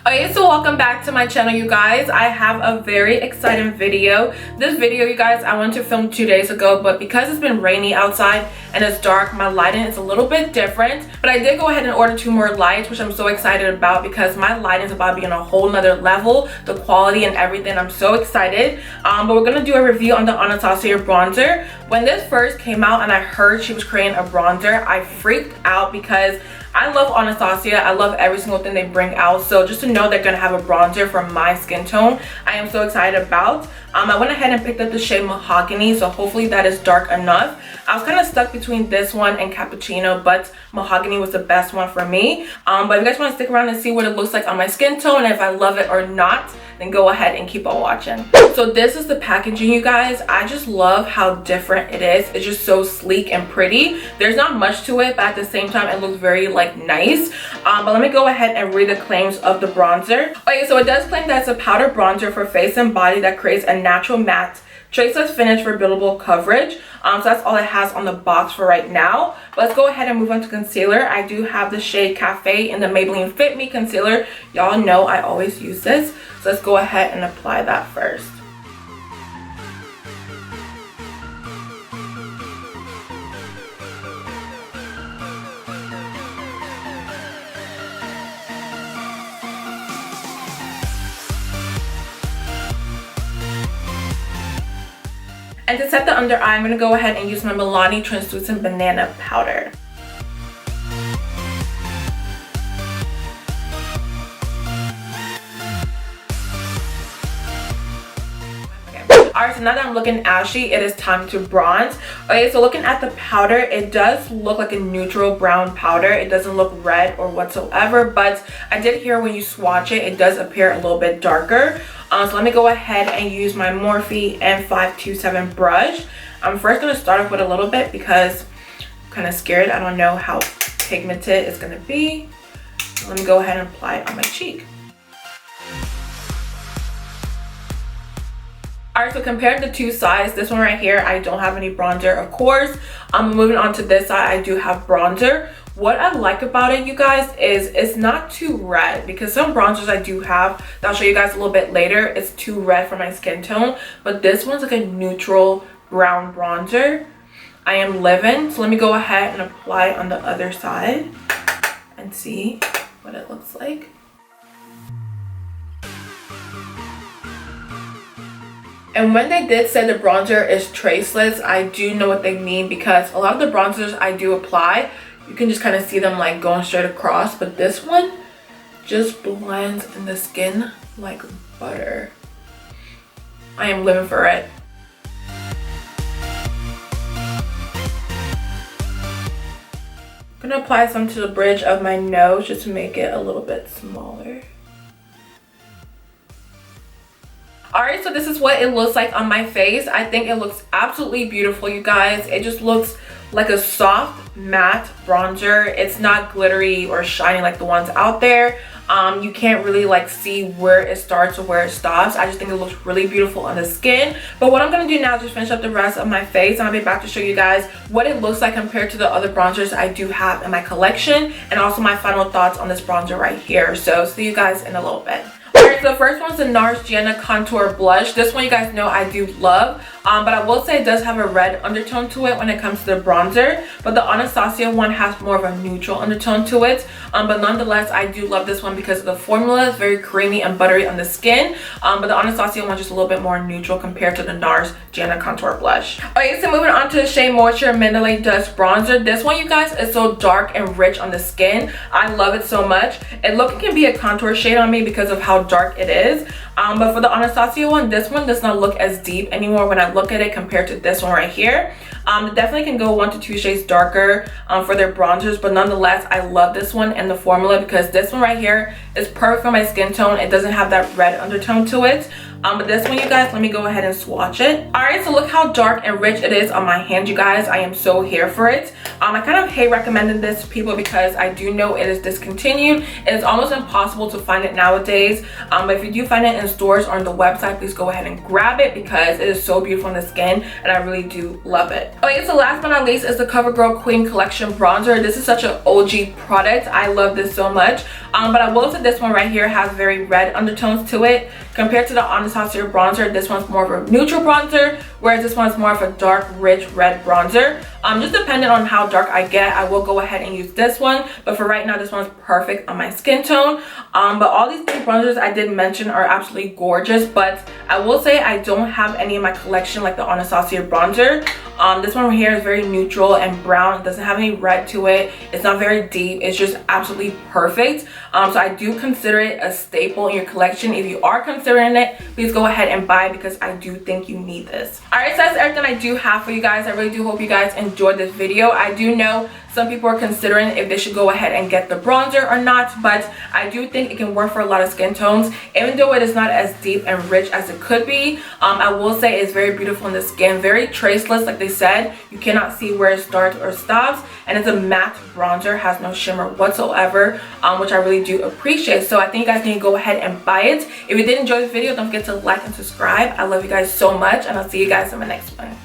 Okay, so welcome back to my channel, you guys. I have a very exciting video. This video, you guys, I wanted to film 2 days ago, but because it's been rainy outside and it's dark, my lighting is a little bit different. But I did go ahead and order 2 more lights, which I'm so excited about because my lighting is about to be on a whole nother level. The quality and everything, I'm so excited. But we're gonna do a review on the Anastasia bronzer. When this first came out and I heard she was creating a bronzer, I freaked out because I love Anastasia. I love every single thing they bring out. So just to know they're gonna have a bronzer for my skin tone, I am so excited about. I went ahead and picked up the shade Mahogany, so hopefully that is dark enough. I was kind of stuck between this one and Cappuccino, but Mahogany was the best one for me. But if you guys want to stick around and see what it looks like on my skin tone and if I love it or not, then go ahead and keep on watching. So this is the packaging, you guys. I just love how different it is. It's just so sleek and pretty. There's not much to it, but at the same time it looks very like nice. But let me go ahead and read the claims of the bronzer. Okay, so it does claim that it's a powder bronzer for face and body that creates a natural matte traceless finish for buildable coverage. So that's all it has on the box for right now. But let's go ahead and move on to concealer. I do have the shade Cafe in the Maybelline Fit Me concealer. Y'all know I always use this. So let's go ahead and apply that first. And to set the under eye, I'm going to go ahead and use my Milani Translucent Banana Powder. Alright, so now that I'm looking ashy, it is time to bronze. Okay, so looking at the powder, it does look like a neutral brown powder. It doesn't look red or whatsoever, but I did hear when you swatch it, it does appear a little bit darker. So let me go ahead and use my Morphe M527 brush. I'm first going to start off with a little bit because I'm kind of scared. I don't know how pigmented it's going to be. Let me go ahead and apply it on my cheek. Alright, so comparing the two sides, this one right here, I don't have any bronzer, of course. Moving on to this side, I do have bronzer. What I like about it, you guys, is it's not too red, because some bronzers I do have that I'll show you guys a little bit later, it's too red for my skin tone, but this one's like a neutral brown bronzer. I am living, so let me go ahead and apply it on the other side and see what it looks like. And when they did say the bronzer is traceless, I do know what they mean, because a lot of the bronzers I do apply, you can just kind of see them like going straight across, but this one just blends in the skin like butter. I am living for it. I'm gonna apply some to the bridge of my nose just to make it a little bit smaller. Alright, so this is what it looks like on my face. I think it looks absolutely beautiful, you guys. It just looks like a soft matte bronzer. It's not glittery or shiny like the ones out there. You can't really like see where it starts or where it stops. I just think it looks really beautiful on the skin. But what I'm going to do now is just finish up the rest of my face. I'll be back to show you guys what it looks like compared to the other bronzers I do have in my collection, and also my final thoughts on this bronzer right here. So see you guys in a little bit. Alright, so the first one's the NARS Sienna Contour Blush. This one you guys know I do love. But I will say it does have a red undertone to it when it comes to the bronzer. But the Anastasia one has more of a neutral undertone to it. But nonetheless, I do love this one because the formula is very creamy and buttery on the skin. But the Anastasia one is just a little bit more neutral compared to the NARS Sienna Contour Blush. Okay, so moving on to the shade Moisture Mandalay Dust Bronzer. This one, you guys, is so dark and rich on the skin. I love it so much. It looks like it can be a contour shade on me because of how dark it is. But for the Anastasia one, this one does not look as deep anymore when I look at it compared to this one right here. It definitely can go 1 to 2 shades darker for their bronzers, but nonetheless, I love this one and the formula because this one right here is perfect for my skin tone. It doesn't have that red undertone to it. But this one, you guys, let me go ahead and swatch it. All right, so look how dark and rich it is on my hand, you guys. I am so here for it. I kind of hate recommending this to people because I do know it is discontinued. It is almost impossible to find it nowadays. But if you do find it in stores or on the website, please go ahead and grab it because it is so beautiful on the skin and I really do love it. Okay, so last but not least is the CoverGirl Queen Collection Bronzer. This is such an OG product. I love this so much. But I will say this one right here has very red undertones to it. Compared to the Anastasia bronzer, this one's more of a neutral bronzer, whereas this one's more of a dark, rich red bronzer. Just depending on how dark I get, I will go ahead and use this one. But for right now, this one's perfect on my skin tone. But all these three bronzers I did mention are absolutely gorgeous. But I will say I don't have any in my collection like the Anastasia bronzer. This one right here is very neutral and brown. It doesn't have any red to it. It's not very deep. It's just absolutely perfect. So I do consider it a staple in your collection. If you are considering it, please go ahead and buy it because I do think you need this. Alright, so that's everything I do have for you guys. I really do hope you guys enjoyed this video. I do know some people are considering if they should go ahead and get the bronzer or not, but I do think it can work for a lot of skin tones. Even though it is not as deep and rich as it could be, I will say it's very beautiful in the skin, very traceless. Like they said, you cannot see where it starts or stops, and it's a matte bronzer, has no shimmer whatsoever, which I really do appreciate. So I think you guys need to go ahead and buy it. If you did enjoy this video, don't forget to like and subscribe. I love you guys so much, and I'll see you guys in my next one.